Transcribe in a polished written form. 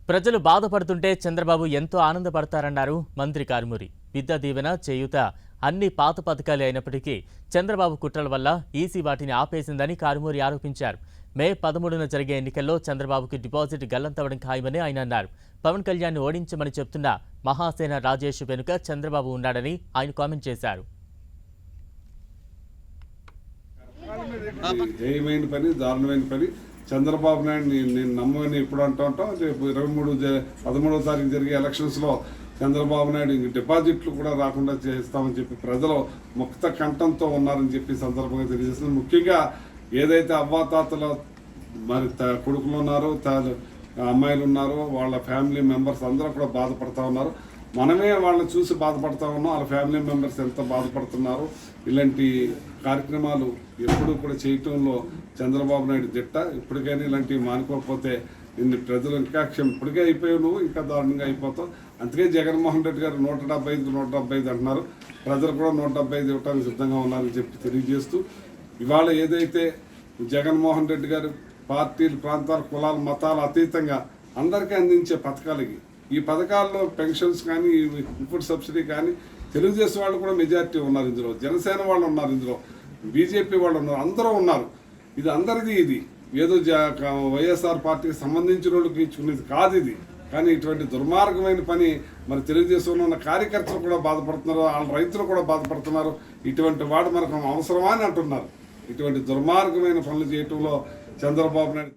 ప్రజలు బాధపడుతుంటే చంద్రబాబు ఎంతో ఆనందపడతారన్నారు మంత్రి కారుమూరి. విద్యా దీవెన, చేయూత అన్ని పాత పథకాలే అయినప్పటికీ చంద్రబాబు కుట్రల వల్ల ఈసీ వాటిని ఆపేసిందని కారుమూరి ఆరోపించారు. మే 13న జరిగే ఎన్నికల్లో చంద్రబాబుకి డిపాజిట్ గల్లంతవడం ఖాయమని ఆయన అన్నారు. పవన్ కళ్యాణ్ ఓడించమని చెప్తున్న మహాసేన రాజేష్ వెనుక చంద్రబాబు ఉన్నాడని ఆయన కామెంట్ చేశారు. ఏమైనా పని, దారుణమైన పని. చంద్రబాబు నాయుడు నేను నమ్మని ఎప్పుడు అంటూ రేపు 13వ తారీఖు జరిగే ఎలక్షన్స్లో చంద్రబాబు నాయుడు ఇంక డిపాజిట్లు కూడా రాకుండా చేస్తామని చెప్పి ప్రజలు ముక్త కంఠంతో ఉన్నారని చెప్పి సందర్భంగా తెలియజేస్తుంది. ముఖ్యంగా ఏదైతే అవ్వాతాతల మరి కొడుకులు ఉన్నారో, అమ్మాయిలు ఉన్నారో, వాళ్ళ ఫ్యామిలీ మెంబర్స్ అందరూ కూడా బాధపడుతూ ఉన్నారు. మనమే వాళ్ళని చూసి బాధపడుతూ ఉన్నాం. వాళ్ళ ఫ్యామిలీ మెంబర్స్ ఎంత బాధపడుతున్నారు. ఇలాంటి కార్యక్రమాలు ఎప్పుడూ కూడా చేయటంలో చంద్రబాబు నాయుడు దిట్ట. ఇప్పటికైనా ఇలాంటివి మానుకోకపోతే ఇన్ని ప్రజలు ఇంకా ఇప్పటికే అయిపోయావు, నువ్వు ఇంకా దారుణంగా అయిపోతావు. అందుకే జగన్మోహన్ రెడ్డి గారు 175 అంటున్నారు. ప్రజలు కూడా 175 ఇవ్వడానికి సిద్ధంగా ఉన్నారని చెప్పి తెలియజేస్తూ, ఇవాళ ఏదైతే జగన్మోహన్ రెడ్డి గారు పార్టీలు, ప్రాంతాలు, కులాలు, మతాలు అతీతంగా అందరికీ అందించే పథకాలకి, ఈ పథకాల్లో పెన్షన్స్ కానీ, ఇన్పుట్ సబ్సిడీ కానీ తెలుగుదేశం వాళ్ళు కూడా మెజారిటీ ఉన్నారు ఇందులో, జనసేన వాళ్ళు ఉన్నారు ఇందులో, బీజేపీ వాళ్ళు ఉన్నారు, అందరూ ఉన్నారు. ఇది అందరిది. ఇది ఏదో వైఎస్ఆర్ పార్టీకి సంబంధించిన వాళ్ళకి ఇచ్చుకునేది కాదు ఇది. కానీ ఇటువంటి దుర్మార్గమైన పని మరి తెలుగుదేశంలో ఉన్న కార్యకర్తలు కూడా బాధపడుతున్నారు, వాళ్ళ రైతులు కూడా బాధపడుతున్నారు. ఇటువంటి వాడు మనకు అవసరమా అని అంటున్నారు. ఇటువంటి దుర్మార్గమైన పనులు చేయటంలో చంద్రబాబు నాయుడు